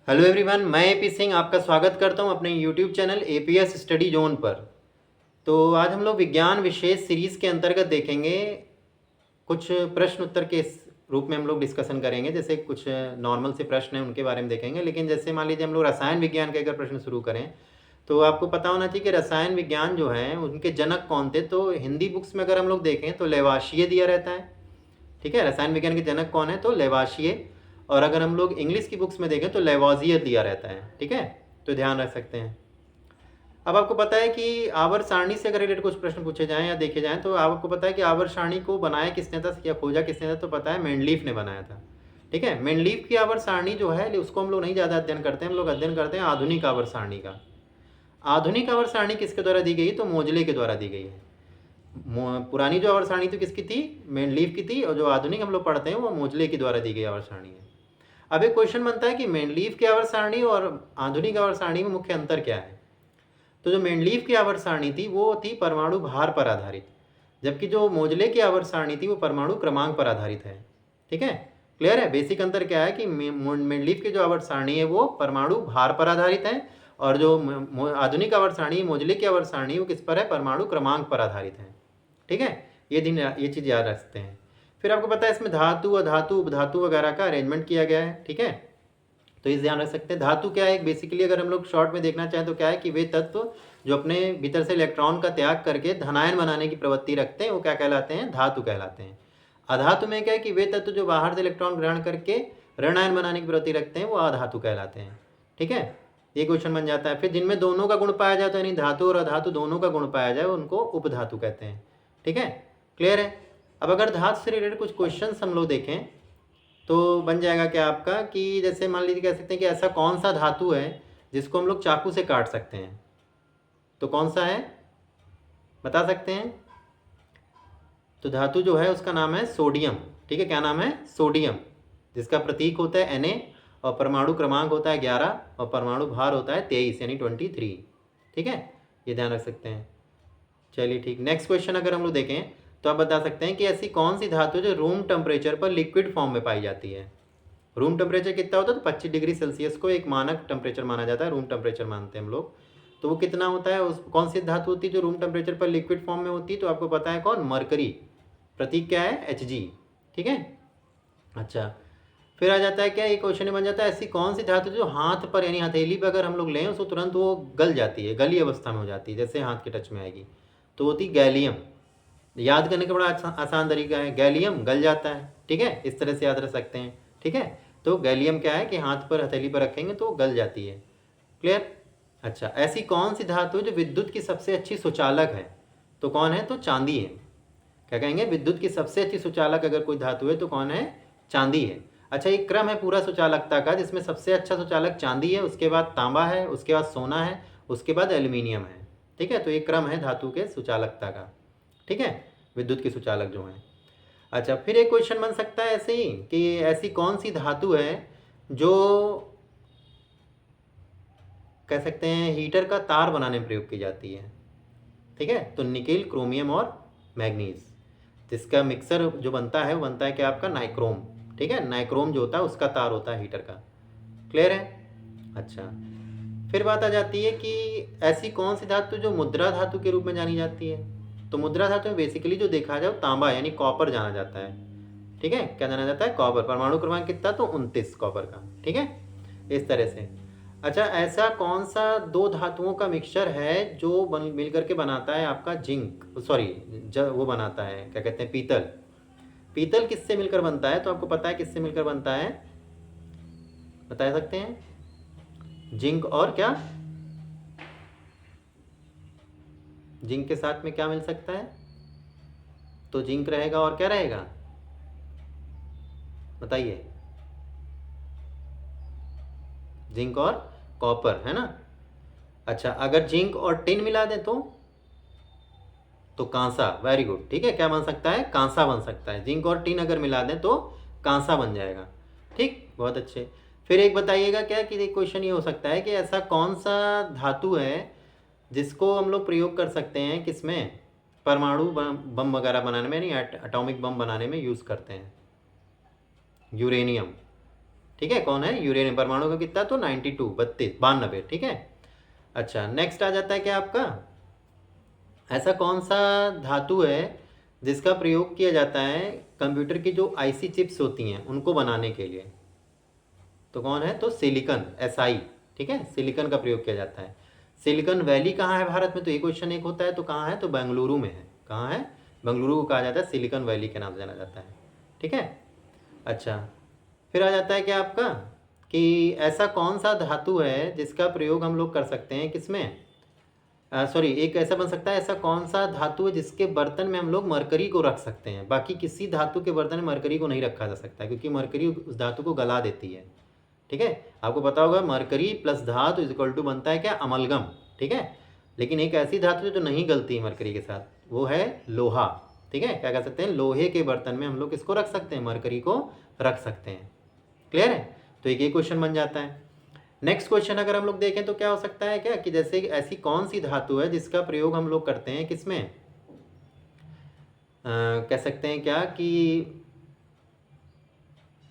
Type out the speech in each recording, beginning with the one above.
Hello everyone, मैं AP Singh आपका स्वागत करता हूं अपने YouTube channel APS study zone पर। तो आज हम लोग विज्ञान विशेष सीरीज़ के अंतर्गत देखेंगे कुछ प्रश्न उत्तर के रूप में हम लोग डिस्कशन करेंगे। जैसे कुछ नॉर्मल से प्रश्न हैं उनके बारे में देखेंगे, लेकिन जैसे मान लीजिए हम लोग रसायन विज्ञान के अगर प्रश्न शुरू करें तो आपको पता होना चाहिए कि रसायन विज्ञान जो है उनके जनक कौन थे। तो हिंदी बुक्स में अगर हम लोग देखें तो लेवाशिये दिया रहता है, ठीक है। रसायन विज्ञान के जनक कौन है तो लेवाशिये। और अगर हम लोग इंग्लिश की बुक्स में देखें तो लेवोजियर दिया रहता है, ठीक है। तो ध्यान रख सकते हैं। अब आपको पता है कि आवर्त सारणी से अगर रिलेटेड कुछ प्रश्न पूछे जाएं या देखे जाएं तो आपको पता है कि आवर्त सारणी को बनाया किसने था या खोजा किसने था, तो पता है मेंडलीफ ने बनाया था, ठीक है। मेंडलीफ की आवर्त सारणी जो है उसको हम लोग नहीं ज़्यादा अध्ययन करते हैं, हम लोग अध्ययन करते हैं आधुनिक आवर्त सारणी का। आधुनिक आवर्त सारणी किसके द्वारा दी गई तो मोजले के द्वारा दी गई है। पुरानी जो आवर्त सारणी थी किसकी थी, मेंडलीफ की थी, और जो आधुनिक हम लोग पढ़ते हैं वो मोजले के द्वारा दी गई आवर्त सारणी है। अब एक क्वेश्चन बनता है कि मेंडलीफ की आवर्त सारणी और आधुनिक आवर्त सारणी में मुख्य अंतर क्या है। तो जो मेंडलीफ की आवर्त सारणी थी वो थी परमाणु भार पर आधारित, जबकि जो मोजले की आवर्त सारणी थी वो परमाणु क्रमांक पर आधारित है, ठीक है। क्लियर है। बेसिक अंतर क्या है कि मेंडलीफ की जो आवर्त सारणी है वो परमाणु भार पर आधारित है, और जो आधुनिक आवर्त सारणी मोजले की आवर्त सारणी वो किस पर है, परमाणु क्रमांक पर आधारित है, ठीक है। ये चीज़ याद रखते हैं। फिर आपको पता है इसमें धातु, अधातु, उपधातु वगैरह का अरेंजमेंट किया गया है, ठीक है। तो इस ध्यान रख सकते हैं। धातु क्या है, बेसिकली अगर हम लोग शॉर्ट में देखना चाहें तो क्या है कि वे तत्व जो अपने भीतर से इलेक्ट्रॉन का त्याग करके धनायन बनाने की प्रवृत्ति रखते हैं वो क्या कहलाते हैं, धातु कहलाते हैं। अधातु में क्या है कि वे तत्व जो बाहर से इलेक्ट्रॉन ग्रहण करके ऋणायन बनाने की प्रवृत्ति रखते हैं वो अधातु कहलाते हैं, ठीक है। ये क्वेश्चन बन जाता है। फिर जिनमें दोनों का गुण पाया जाता है, यानी धातु और अधातु दोनों का गुण पाया जाए, उनको उपधातु कहते हैं, ठीक है। क्लियर है। अब अगर धातु से रिलेटेड कुछ क्वेश्चन हम लोग देखें तो बन जाएगा क्या आपका कि जैसे मान लीजिए कह सकते हैं कि ऐसा कौन सा धातु है जिसको हम लोग चाकू से काट सकते हैं, तो कौन सा है बता सकते हैं। तो धातु जो है उसका नाम है सोडियम, ठीक है। क्या नाम है, सोडियम, जिसका प्रतीक होता है Na और परमाणु क्रमांक होता है 11 और परमाणु भार होता है 23 यानी 23, ठीक है। ये ध्यान रख सकते हैं। चलिए ठीक, नेक्स्ट क्वेश्चन अगर हम लोग देखें तो आप बता सकते हैं कि ऐसी कौन सी धातु जो रूम टेम्परेचर पर लिक्विड फॉर्म में पाई जाती है। रूम टेम्परेचर कितना होता है तो 25 डिग्री सेल्सियस को एक मानक टेम्परेचर माना जाता है, रूम टेम्परेचर मानते हैं हम लोग। तो वो कितना होता है, उस कौन सी धातु होती है जो रूम टेम्परेचर पर लिक्विड फॉर्म में होती है, तो आपको पता है कौन, मरकरी। प्रतीक क्या है, Hg, ठीक है। अच्छा, फिर आ जाता है क्या, एक क्वेश्चन बन जाता है ऐसी कौन सी धातु जो हाथ पर यानी हथेली पर अगर हम लोग लें उसको तुरंत वो गल जाती है, गली अवस्था में हो जाती है, जैसे हाथ के टच में आएगी, तो होती गैलियम। याद करने का बड़ा आसान तरीका है, गैलियम गल जाता है, ठीक है। इस तरह से याद रख सकते हैं, ठीक है। तो गैलियम क्या है कि हाथ पर हथेली पर रखेंगे तो गल जाती है। क्लियर। अच्छा, ऐसी कौन सी धातु है जो विद्युत की सबसे अच्छी सुचालक है, तो कौन है, तो चांदी है। क्या कहेंगे, विद्युत की सबसे अच्छी सुचालक अगर कोई धातु है तो कौन है, चांदी है। अच्छा, एक क्रम है पूरा सुचालकता का जिसमें सबसे अच्छा सुचालक चांदी है, उसके बाद तांबा है, उसके बाद सोना है, उसके बाद एल्यूमिनियम है, ठीक है। तो एक क्रम है धातु के सुचालकता का, ठीक है, विद्युत की सुचालक जो है। अच्छा, फिर एक क्वेश्चन बन सकता है ऐसे ही कि ऐसी कौन सी धातु है जो कह सकते हैं हीटर का तार बनाने में प्रयोग की जाती है, ठीक है। तो निकेल, क्रोमियम और मैग्नीज, जिसका मिक्सर जो बनता है वो बनता है क्या आपका, नाइक्रोम, ठीक है। नाइक्रोम जो होता है उसका तार होता है हीटर का। क्लियर है। अच्छा, फिर बात आ जाती है कि ऐसी कौन सी धातु जो मुद्रा धातु के रूप में जानी जाती है। तो मुद्रा धातु में बेसिकली जो देखा जाए तांबा यानी कॉपर जाना जाता है, ठीक है। क्या जाना जाता है, कॉपर। परमाणु क्रमांक कितना, तो 29 कॉपर का, ठीक है, इस तरह से। अच्छा, ऐसा कौन सा दो धातुओं का मिक्सचर है जो मिल करके बनाता है आपका जिंक, सॉरी वो बनाता है क्या कहते हैं, पीतल। पीतल किससे मिलकर बनता है, तो आपको पता है किससे मिलकर बनता है, बता सकते हैं, जिंक और क्या, जिंक के साथ में क्या मिल सकता है, तो जिंक रहेगा और क्या रहेगा, बताइए, जिंक और कॉपर, है ना। अच्छा, अगर जिंक और टिन मिला दें तो कांसा, वेरी गुड, ठीक है। क्या बन सकता है, कांसा बन सकता है। जिंक और टिन अगर मिला दें तो कांसा बन जाएगा, ठीक, बहुत अच्छे। फिर एक बताइएगा क्या कि एक क्वेश्चन ये हो सकता है कि ऐसा कौन सा धातु है जिसको हम लोग प्रयोग कर सकते हैं किसमें, परमाणु बम वगैरह बनाने में, यानी एटॉमिक बम बनाने में यूज़ करते हैं, यूरेनियम, ठीक है। कौन है? यूरेनियम। परमाणु का कितना? तो 92, 92, ठीक है। अच्छा, नेक्स्ट आ जाता है क्या आपका, ऐसा कौन सा धातु है जिसका प्रयोग किया जाता है कंप्यूटर की जो आईसी चिप्स होती हैं उनको बनाने के लिए? तो कौन है? तो सिलिकॉन, एसआई, ठीक है, सिलिकॉन का प्रयोग किया जाता है। सिलिकॉन वैली कहाँ है भारत में? तो ये क्वेश्चन एक होता है, तो कहाँ है? तो बेंगलुरु में है। कहाँ है? बेंगलुरु को कहा जाता है सिलिकॉन वैली के नाम से जाना जाता है, ठीक है। अच्छा, फिर आ जाता है क्या आपका कि ऐसा कौन सा धातु है जिसका प्रयोग हम लोग कर सकते हैं किसमें, सॉरी, एक ऐसा बन सकता है, ऐसा कौन सा धातु है जिसके बर्तन में हम लोग मरकरी को रख सकते हैं, बाकी किसी धातु के बर्तन में मरकरी को नहीं रखा जा सकता क्योंकि मरकरी उस धातु को गला देती है, ठीक है। आपको पता होगा मरकरी प्लस धातु इज इक्वल टू बनता है क्या? अमलगम, ठीक है। लेकिन एक ऐसी धातु जो नहीं गलती है मरकरी के साथ, वो है लोहा, ठीक है। क्या कह सकते हैं? लोहे के बर्तन में हम लोग किसको रख सकते हैं? मरकरी को रख सकते हैं। क्लियर है? तो एक क्वेश्चन बन जाता है। नेक्स्ट क्वेश्चन अगर हम लोग देखें तो क्या हो सकता है क्या कि जैसे ऐसी कौन सी धातु है जिसका प्रयोग हम लोग करते हैं किसमें, कह सकते हैं क्या कि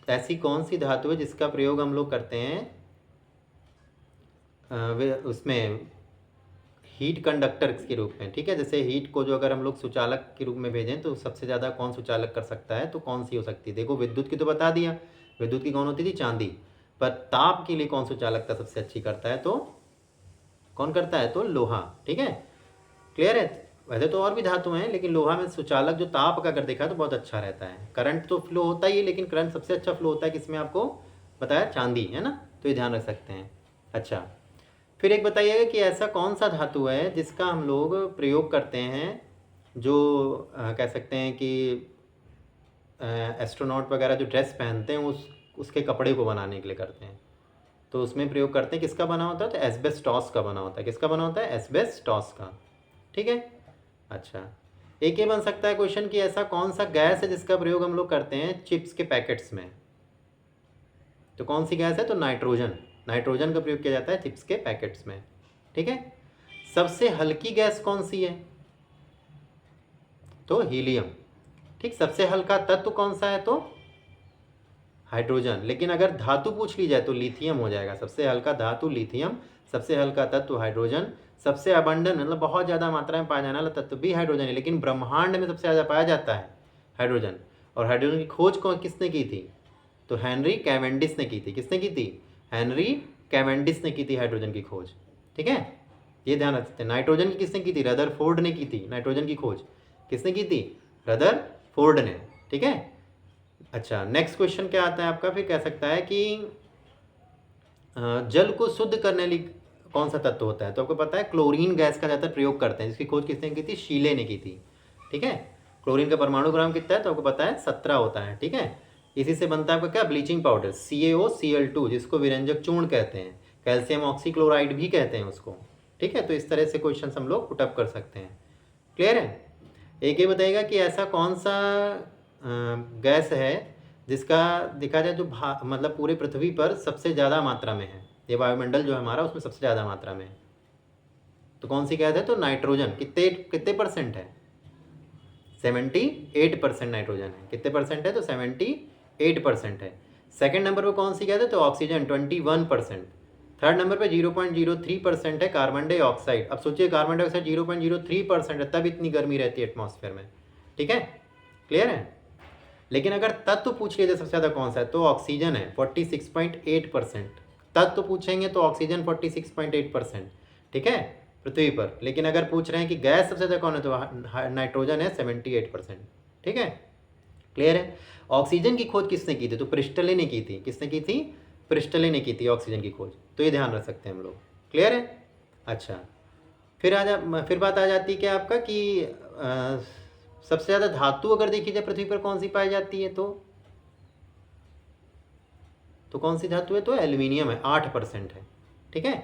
ऐसी कौन सी धातु है जिसका प्रयोग हम लोग करते हैं उसमें हीट कंडक्टर के रूप में, ठीक है। जैसे हीट को जो अगर हम लोग सुचालक के रूप में भेजें तो सबसे ज़्यादा कौन सुचालक कर सकता है, तो कौन सी हो सकती है? देखो विद्युत की तो बता दिया, विद्युत की कौन होती थी? चांदी। पर ताप के लिए कौन सुचालकता सबसे अच्छी करता है? तो कौन करता है? तो लोहा, ठीक है। क्लियर है? वैसे तो और भी धातु हैं लेकिन लोहा में सुचालक जो ताप का अगर देखा तो बहुत अच्छा रहता है। करंट तो फ्लो होता ही है लेकिन करंट सबसे अच्छा फ्लो होता है किसमें? आपको बताया, चांदी, है ना। तो ये ध्यान रख सकते हैं। अच्छा, फिर एक बताइएगा कि ऐसा कौन सा धातु है जिसका हम लोग प्रयोग करते हैं जो कह सकते हैं कि एस्ट्रोनॉट वगैरह जो ड्रेस पहनते हैं उसके कपड़े को बनाने के लिए करते हैं, तो उसमें प्रयोग करते हैं किसका बना होता है? तो एस्बेस्टॉस का बना होता है। किसका बना होता है? एस्बेस्टॉस का, ठीक है। अच्छा, एक ये बन सकता है क्वेश्चन कि ऐसा कौन सा गैस है जिसका प्रयोग हम लोग करते हैं चिप्स के पैकेट्स में? तो कौन सी गैस है? तो नाइट्रोजन। नाइट्रोजन का प्रयोग किया जाता है चिप्स के पैकेट्स में, ठीक है। सबसे हल्की गैस कौन सी है? तो हीलियम, ठीक। सबसे हल्का तत्व कौन सा है? तो हाइड्रोजन। लेकिन अगर धातु पूछ ली जाए तो लिथियम हो जाएगा। सबसे हल्का धातु लिथियम, सबसे हल्का तत्व हाइड्रोजन, सबसे अबंडन मतलब बहुत ज़्यादा मात्रा में पाया जाने वाला तत्व भी हाइड्रोजन है, लेकिन ब्रह्मांड में सबसे ज़्यादा पाया जाता है हाइड्रोजन। और हाइड्रोजन की खोज किसने की थी? तो हेनरी कैवेंडिश ने की थी। किसने की थी? हेनरी कैवेंडिश ने की थी हाइड्रोजन की खोज, ठीक है। ये ध्यान रख सकते हैं। नाइट्रोजन की किसने की थी? रदरफोर्ड ने की थी। नाइट्रोजन की खोज किसने की थी? रदरफोर्ड ने, ठीक है। अच्छा, नेक्स्ट क्वेश्चन क्या आता है आपका, फिर कह सकता है कि जल को शुद्ध करने लिए कौन सा तत्व होता है? तो आपको पता है क्लोरीन गैस का ज़्यादातर प्रयोग करते हैं, जिसकी खोज किसने की थी? शीले ने की थी, ठीक है। क्लोरीन का परमाणु क्रमांक कितना है? तो आपको पता है 17 होता है, ठीक है। इसी से बनता है आपका क्या? ब्लीचिंग पाउडर, CaOCl2, जिसको विरंजक चूर्ण कहते हैं, कैल्शियम ऑक्सीक्लोराइड भी कहते हैं उसको, ठीक है। तो इस तरह से क्वेश्चन हम लोग पुटअप कर सकते हैं। क्लियर है? एक ये बताइएगा कि ऐसा कौन सा गैस है जिसका देखा जाए जो मतलब पूरे पृथ्वी पर सबसे ज़्यादा मात्रा में है, ये वायुमंडल जो है हमारा उसमें सबसे ज़्यादा मात्रा में है, तो कौन सी गैस है? तो नाइट्रोजन। कितने कितने परसेंट है? 78% नाइट्रोजन है। कितने परसेंट है? तो 78% है। सेकंड नंबर पर कौन सी गैस है? तो ऑक्सीजन, 21%। थर्ड नंबर पे 0.03% है कार्बन डाइऑक्साइड। अब सोचिए कार्बन डाइऑक्साइड 0.03% है, तब इतनी गर्मी रहती है एटमॉस्फेयर में, ठीक है। क्लियर है? लेकिन अगर तत्व पूछ लीजिए सबसे ज़्यादा कौन सा है, तो ऑक्सीजन है, 46.8%। तत्व पूछेंगे तो ऑक्सीजन 46.8%, ठीक है, पृथ्वी पर। लेकिन अगर पूछ रहे हैं कि गैस सबसे ज़्यादा कौन है, तो नाइट्रोजन है, 78%, ठीक है। क्लियर है? ऑक्सीजन की खोज किसने की थी? तो प्रिस्टले ने की थी। किसने की थी? प्रिस्टले ने की थी ऑक्सीजन की खोज। तो ये ध्यान रख सकते हैं हम लोग। क्लियर है? अच्छा, फिर बात आ जाती है कि आपका कि सबसे ज़्यादा धातु अगर देखी जाए पृथ्वी पर कौन सी पाई जाती है, तो कौन सी धातु है? तो एल्यूमिनियम है, 8% है, ठीक है।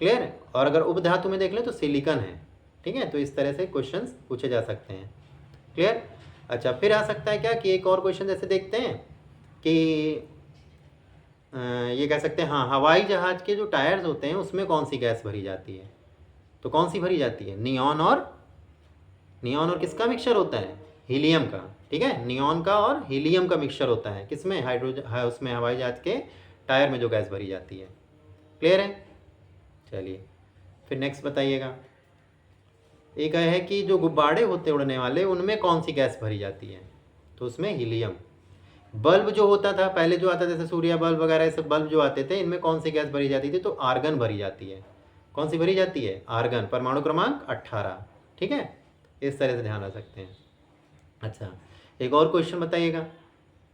क्लियर है? और अगर उपधातु में देख लें तो सिलिकॉन है, ठीक है। तो इस तरह से क्वेश्चंस पूछे जा सकते हैं। क्लियर? अच्छा, फिर आ सकता है क्या कि एक और क्वेश्चन जैसे देखते हैं कि ये कह सकते हैं, हाँ, हवाई जहाज़ के जो टायर्स होते हैं उसमें कौन सी गैस भरी जाती है? तो कौन सी भरी जाती है? नियॉन और किसका मिक्सचर होता है? हीलियम का, ठीक है। नियॉन का और हीलियम का मिक्सचर होता है किसमें? हाइड्रोजन, उसमें हवाई जहाज़ के टायर में जो गैस भरी जाती है। क्लियर है? चलिए फिर नेक्स्ट बताइएगा। एक है कि जो गुब्बारे होते हैं उड़ने वाले, उनमें कौन सी गैस भरी जाती है? तो उसमें हीलियम। बल्ब जो होता था पहले, जो आता जैसे सूर्य बल्ब वगैरह, सब बल्ब जो आते थे, इनमें कौन सी गैस भरी जाती थी? तो आर्गन भरी जाती है। कौन सी भरी जाती है? आर्गन, परमाणु क्रमांक 18। ठीक है, इस तरह से ध्यान रख सकते हैं। अच्छा, एक और क्वेश्चन बताइएगा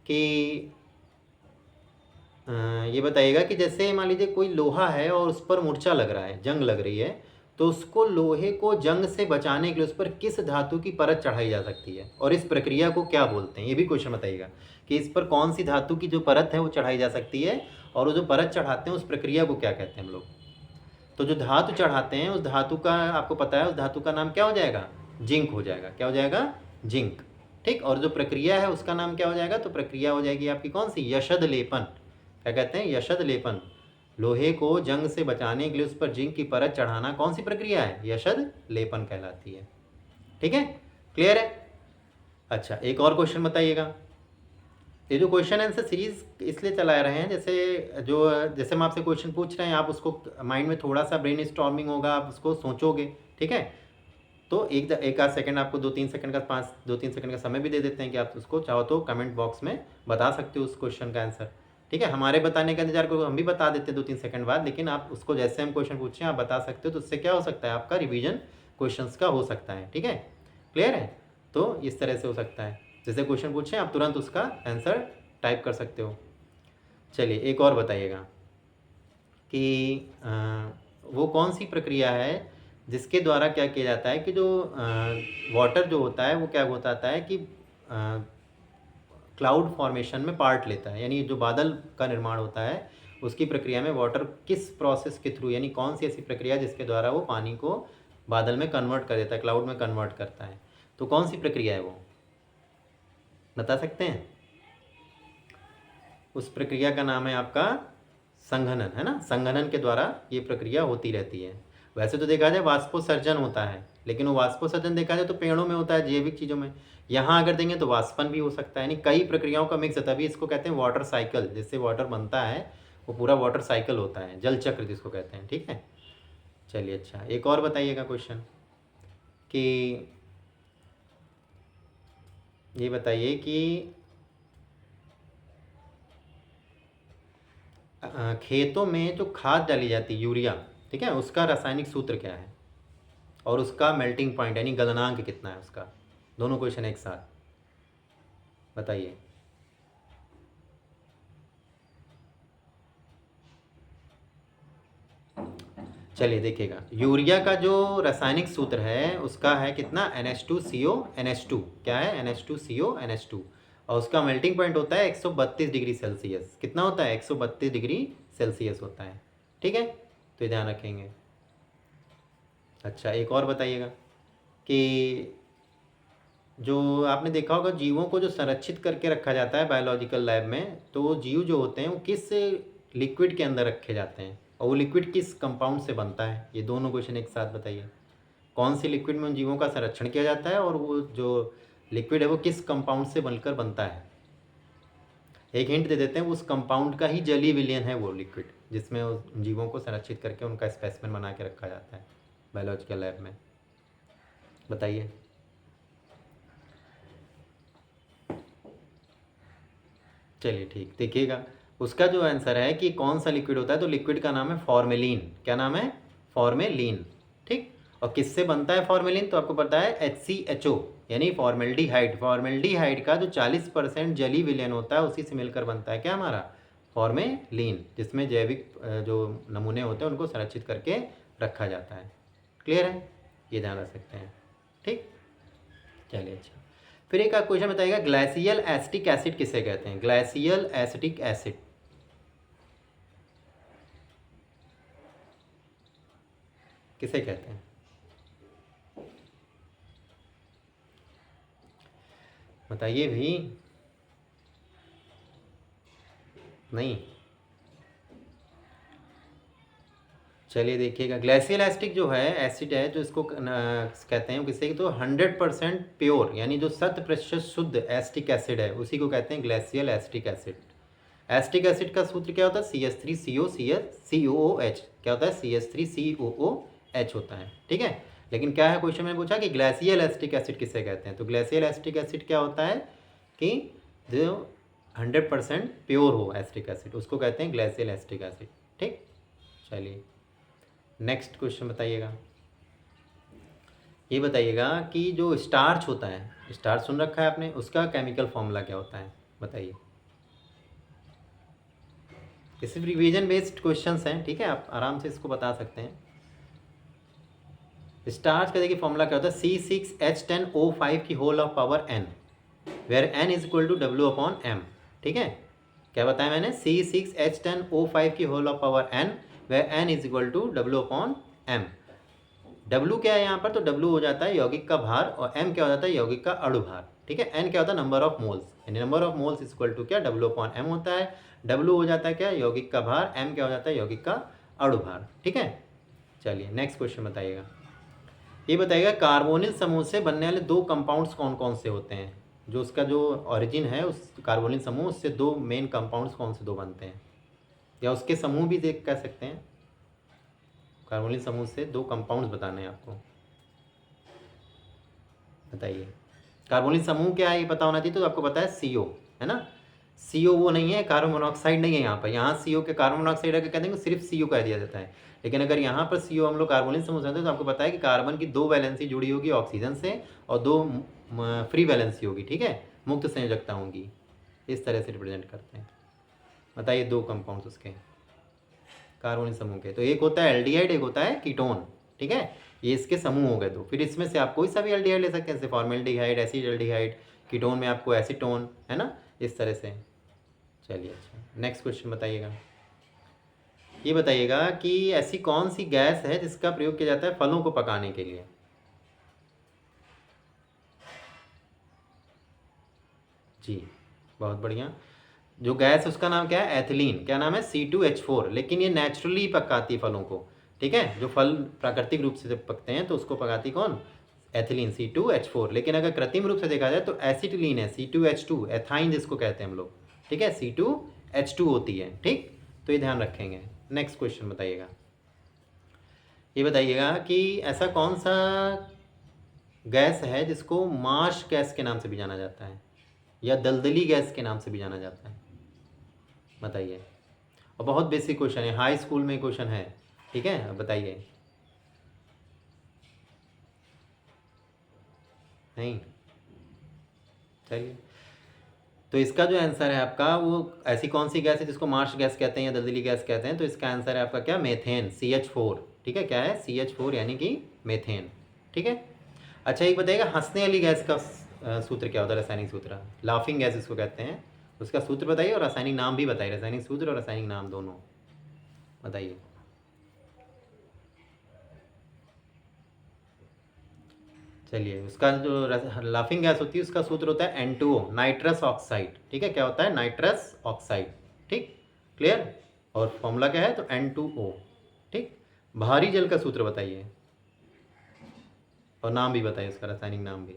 कि ये बताइएगा कि जैसे मान लीजिए कोई लोहा है और उस पर मूर्छा लग रहा है, जंग लग रही है, तो उसको, लोहे को जंग से बचाने के लिए उस पर किस धातु की परत चढ़ाई जा सकती है, और इस प्रक्रिया को क्या बोलते हैं? ये भी क्वेश्चन बताइएगा कि इस पर कौन सी धातु की जो परत है वो चढ़ाई जा सकती है, और वो जो परत चढ़ाते हैं उस प्रक्रिया को क्या कहते हैं हम लोग? तो जो धातु चढ़ाते हैं उस धातु का आपको पता है, उस धातु का नाम क्या हो जाएगा? जिंक हो जाएगा। क्या हो जाएगा? जिंक। ठीक, और जो प्रक्रिया है उसका नाम क्या हो जाएगा? तो प्रक्रिया हो जाएगी आपकी कौन सी? यशद लेपन। क्या कहते हैं? यशद लेपन। लोहे को जंग से बचाने के लिए उस पर जिंक की परत चढ़ाना कौन सी प्रक्रिया है? यशद लेपन कहलाती है। ठीक है, क्लियर है? अच्छा, एक और क्वेश्चन बताइएगा। ये जो क्वेश्चन आंसर सीरीज इसलिए चला रहे हैं, जैसे हम आपसे क्वेश्चन पूछ रहे हैं, आप उसको माइंड में थोड़ा सा ब्रेन स्टॉर्मिंग होगा, आप उसको सोचोगे। ठीक है, तो एक आध सेकंड आपको 2-3 सेकंड का समय भी दे देते हैं कि आप उसको चाहो तो कमेंट बॉक्स में बता सकते हो उस क्वेश्चन का आंसर। ठीक है, हमारे बताने का इंतजार करो, हम भी बता देते हैं 2-3 सेकंड बाद, लेकिन आप उसको जैसे हम क्वेश्चन पूछें आप बता सकते हो, तो उससे क्या हो सकता है? आपका रिवीजन क्वेश्चंस का हो सकता है। ठीक है, क्लियर है? तो इस तरह से हो सकता है, जैसे क्वेश्चन पूछें आप तुरंत उसका आंसर टाइप कर सकते हो। चलिए एक और बताइएगा कि वो कौन सी प्रक्रिया है जिसके द्वारा क्या किया जाता है कि जो वाटर जो होता है वो क्या होता है कि क्लाउड फॉर्मेशन में पार्ट लेता है, यानी जो बादल का निर्माण होता है उसकी प्रक्रिया में वाटर किस प्रोसेस के थ्रू, यानी कौन सी ऐसी प्रक्रिया जिसके द्वारा वो पानी को बादल में कन्वर्ट कर देता है, क्लाउड में कन्वर्ट करता है, तो कौन सी प्रक्रिया है वो? बता सकते हैं? उस प्रक्रिया का नाम है आपका संघनन, है ना? संघनन के द्वारा ये प्रक्रिया होती रहती है। वैसे तो देखा जाए वाष्पोत्सर्जन होता है, लेकिन वो वाष्पोत्सर्जन देखा जाए तो पेड़ों में होता है, जैविक चीज़ों में। यहाँ अगर देंगे तो वाष्पन भी हो सकता है, यानी कई प्रक्रियाओं का मिक्स है, तभी इसको कहते हैं वाटर साइकिल। जिससे वाटर बनता है वो पूरा वाटर साइकिल होता है, जल चक्र जिसको कहते हैं। ठीक है, चलिए अच्छा, एक और बताइएगा क्वेश्चन कि ये बताइए कि खेतों में जो खाद डाली जाती है यूरिया, ठीक है, उसका रासायनिक सूत्र क्या है, और उसका मेल्टिंग पॉइंट यानी गलनांक कितना है उसका? दोनों क्वेश्चन एक साथ बताइए। चलिए देखिएगा, यूरिया का जो रासायनिक सूत्र है उसका है कितना? NH2CO NH2। क्या है? NH2CO NH2। और उसका मेल्टिंग पॉइंट होता है 132 डिग्री सेल्सियस। कितना होता है? 132 डिग्री सेल्सियस होता है। ठीक है, तो ये ध्यान रखेंगे। अच्छा, एक और बताइएगा कि जो आपने देखा होगा जीवों को जो संरक्षित करके रखा जाता है बायोलॉजिकल लैब में, तो वो जीव जो होते हैं वो किस लिक्विड के अंदर रखे जाते हैं, और वो लिक्विड किस कंपाउंड से बनता है? ये दोनों क्वेश्चन एक साथ बताइए। कौन सी लिक्विड में उन जीवों का संरक्षण किया जाता है, और वो जो लिक्विड है वो किस कंपाउंड से बनकर बनता है? एक हिंट दे देते हैं, उस कंपाउंड का ही जली विलयन है वो लिक्विड, जिसमें उन जीवों को संरक्षित करके उनका स्पेसिमेन बना के रखा जाता है बायोलॉजिकल लैब में। बताइए। चलिए ठीक, देखिएगा उसका जो आंसर है कि कौन सा लिक्विड होता है, तो लिक्विड का नाम है फॉर्मेलिन। क्या नाम है? फॉर्मेलिन। ठीक, और किससे बनता है फॉर्मेलिन? तो आपको पता है HCHO यानी फॉर्मेल्डिहाइड। फॉर्मेल्डिहाइड का जो 40% जली विलयन होता है उसी से मिलकर बनता है क्या हमारा? फॉर्मेलिन, जिसमें जैविक जो नमूने होते हैं उनको संरक्षित करके रखा जाता है। क्लियर है? ये ध्यान रख सकते हैं। ठीक, चलिए अच्छा, फिर एक क्वेश्चन बताइएगा, ग्लाइसियल एसिटिक एसिड किसे कहते हैं? ग्लाइसियल एसिटिक एसिड किसे कहते हैं? बताइए भी। नहीं, चलिए देखिएगा, ग्लाइसियल एसिटिक जो है एसिड है, जो इसको कहते हैं किसे, तो 100% प्योर यानी जो 100% शुद्ध एसिटिक एसिड है उसी को कहते हैं ग्लाइसियल एसिटिक एसिड। एसिटिक एसिड का सूत्र क्या होता है? CH3CO क्या होता है? CH3COOH होता है, ठीक है। लेकिन क्या है, क्वेश्चन में पूछा कि ग्लेशियल एसिटिक एसिड किसे कहते हैं, तो ग्लेशियल एसिटिक एसिड क्या होता है कि जो 100% प्योर हो एसिटिक एसिड, उसको कहते हैं ग्लेशियल एसिटिक एसिड, ठीक। चलिए नेक्स्ट क्वेश्चन बताइएगा। ये बताइएगा कि जो स्टार्च होता है, स्टार्च सुन रखा है आपने, उसका केमिकल फॉर्मूला क्या होता है, बताइए। ये सिर्फ रिवीजन बेस्ड क्वेश्चंस हैं, ठीक है, आप आराम से इसको बता सकते हैं। स्टार्च का देखिए फॉर्मूला क्या होता है? C6H10O5 की whole of power n, where n is equal to W/m, ठीक है। क्या बताया मैंने? C6H10O5 की whole of power n, where n is equal to W/m। W क्या है यहाँ पर? तो W हो जाता है यौगिक का भार, और m क्या हो जाता है? यौगिक का अणु भार, ठीक है। n क्या होता है? नंबर ऑफ मोल्स, यानी number of moles is equal to क्या? W/m होता है। W हो जाता है क्या? यौगिक का भार। m क्या हो जाता है? यौगिक का अणु भार, ठीक है। चलिए नेक्स्ट क्वेश्चन बताइएगा। ये बताइएगा कार्बोनिल समूह से बनने वाले दो कंपाउंड्स कौन कौन से होते हैं? जो उसका जो ओरिजिन है उस कार्बोनिल समूह, उससे दो मेन कंपाउंड्स कौन से दो बनते हैं, या उसके समूह भी देख कह सकते हैं। कार्बोनिल समूह से दो कंपाउंड्स बताने हैं आपको, बताइए। कार्बोनिल समूह क्या है ये पता होना चाहिए, तो आपको पता है CO, है ना। CO वो नहीं है, कार्बन मोनोऑक्साइड नहीं है यहाँ पर। यहाँ CO के कार्बन मोनोऑक्साइड अगर कह देंगे सिर्फ CO कह दिया जाता है, लेकिन अगर यहाँ पर CO हम लोग कार्बोनिल समूह से, तो आपको पता है कि कार्बन की दो वैलेंसी जुड़ी होगी ऑक्सीजन से, और दो फ्री वैलेंसी होगी, ठीक है, मुक्त संयोजकता होंगी। इस तरह से रिप्रेजेंट करते हैं। बताइए दो कंपाउंड्स उसके कार्बोनिल समूह के, तो एक होता है एल्डिहाइड, एक होता है कीटोन, ठीक है। ये इसके समूह हो गए दो। फिर इसमें से आप कोई सा भी एल्डिहाइड ले सकते हैं, जैसे फॉर्मेल्डिहाइड, एसिडल्डिहाइड, कीटोन में आपको एसीटोन, है ना, इस तरह से। चलिए अच्छा नेक्स्ट क्वेश्चन बताइएगा। ये बताइएगा कि ऐसी कौन सी गैस है जिसका प्रयोग किया जाता है फलों को पकाने के लिए? जी बहुत बढ़िया। जो गैस है उसका नाम क्या है? एथिलीन। क्या नाम है? C2H4। लेकिन ये नेचुरली पकाती है फलों को, ठीक है। जो फल प्राकृतिक रूप से पकते हैं तो उसको पकाती कौन? Ethylene, C2H4। लेकिन अगर कृत्रिम रूप से देखा जाए तो एसिटिलीन है, C2H2, एथाइन जिसको कहते हैं हम लोग, ठीक है, C2H2 होती है, ठीक। तो ये ध्यान रखेंगे। नेक्स्ट क्वेश्चन बताइएगा। ये बताइएगा कि ऐसा कौन सा गैस है जिसको मार्श गैस के नाम से भी जाना जाता है, या दलदली गैस के नाम से भी जाना जाता है, बताइए। और बहुत बेसिक क्वेश्चन है, हाई स्कूल में क्वेश्चन है, ठीक है। अब बताइए। नहीं, चलिए। तो इसका जो आंसर है आपका, वो ऐसी कौन सी गैस है जिसको मार्श गैस कहते हैं या दलदली गैस कहते हैं, तो इसका आंसर है आपका क्या? मेथेन, CH4, ठीक है। क्या है? CH4 यानी कि मेथेन, ठीक है। अच्छा एक बताइएगा, हंसने वाली गैस का सूत्र क्या होता है? रासायनिक सूत्र, लाफिंग गैस इसको कहते हैं, उसका सूत्र बताइए, और रासायनिक नाम भी बताइए, रासायनिक सूत्र और रासायनिक नाम दोनों बताइए। चलिए उसका जो लाफिंग गैस होती है उसका सूत्र होता है N2O, नाइट्रस ऑक्साइड, ठीक है। क्या होता है? नाइट्रस ऑक्साइड, ठीक, क्लियर। और फॉर्मूला क्या है? तो N2O, ठीक। भारी जल का सूत्र बताइए, और नाम भी बताइए उसका, रासायनिक नाम भी।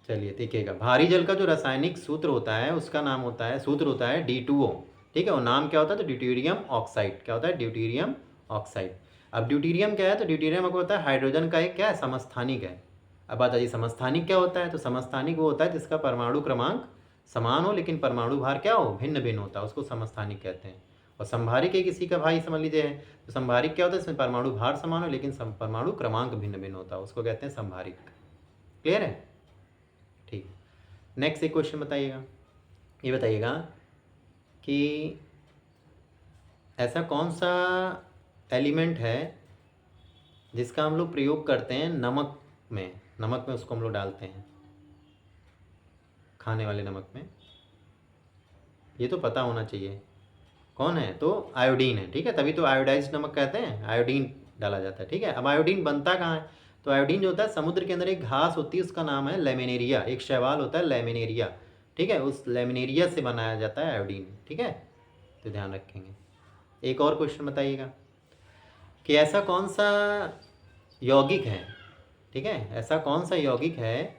चलिए देखिएगा, भारी जल का जो रासायनिक सूत्र होता है उसका नाम होता है, सूत्र होता है D2O, ठीक है। और नाम क्या होता है? तो ड्यूटेरियम ऑक्साइड। क्या होता है? Deuterium oxide. अब ड्यूटेरियम क्या है? तो ड्यूटेरियम आपको पता है हाइड्रोजन का एक क्या है? समस्थानिक है। अब बात आइए समस्थानिक क्या होता है? तो समस्थानिक वो होता है जिसका परमाणु क्रमांक समान हो लेकिन परमाणु भार क्या हो? भिन्न भिन्न होता है, उसको समस्थानिक कहते हैं। और संभारिक है किसी का भाई समझ लीजिए है, तो संभारिक क्या होता है? इसमें परमाणु भार समान हो लेकिन परमाणु क्रमांक भिन्न भिन्न होता है, उसको कहते हैं संभारिक। क्लियर है? ठीक। नेक्स्ट एक क्वेश्चन बताइएगा। ये बताइएगा कि ऐसा कौन सा एलिमेंट है जिसका हम लोग प्रयोग करते हैं नमक में, नमक में उसको हम लोग डालते हैं, खाने वाले नमक में। ये तो पता होना चाहिए कौन है, तो आयोडीन है, ठीक है। तभी तो आयोडाइज्ड नमक कहते हैं, आयोडीन डाला जाता है, ठीक है। अब आयोडीन बनता कहाँ है? तो आयोडीन जो होता है समुद्र के अंदर एक घास होती है, उसका नाम है लेमिनेरिया, एक शैवाल होता है लेमिनेरिया, ठीक है। उस लेमिनेरिया से बनाया जाता है आयोडीन, ठीक है। तो ध्यान रखेंगे। एक और क्वेश्चन बताइएगा कि ऐसा कौन सा यौगिक है ठीक है, ऐसा कौन सा यौगिक है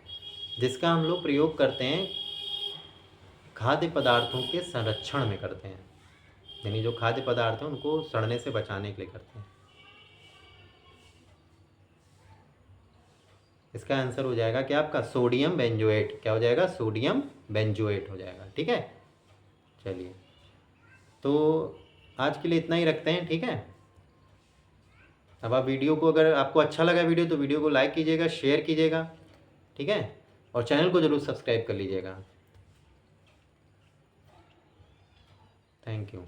जिसका हम लोग प्रयोग करते हैं खाद्य पदार्थों के संरक्षण में करते हैं, यानी जो खाद्य पदार्थ हैं उनको सड़ने से बचाने के लिए करते हैं। इसका आंसर हो जाएगा क्या आपका? Sodium benzoate. क्या हो जाएगा? सोडियम बेंजोएट हो जाएगा। ठीक है, चलिए तो आज के लिए इतना ही रखते हैं। ठीक है, अब आप वीडियो को, अगर आपको अच्छा लगा वीडियो तो वीडियो को लाइक कीजिएगा, शेयर कीजिएगा। ठीक है, और चैनल को ज़रूर सब्सक्राइब कर लीजिएगा। Thank you.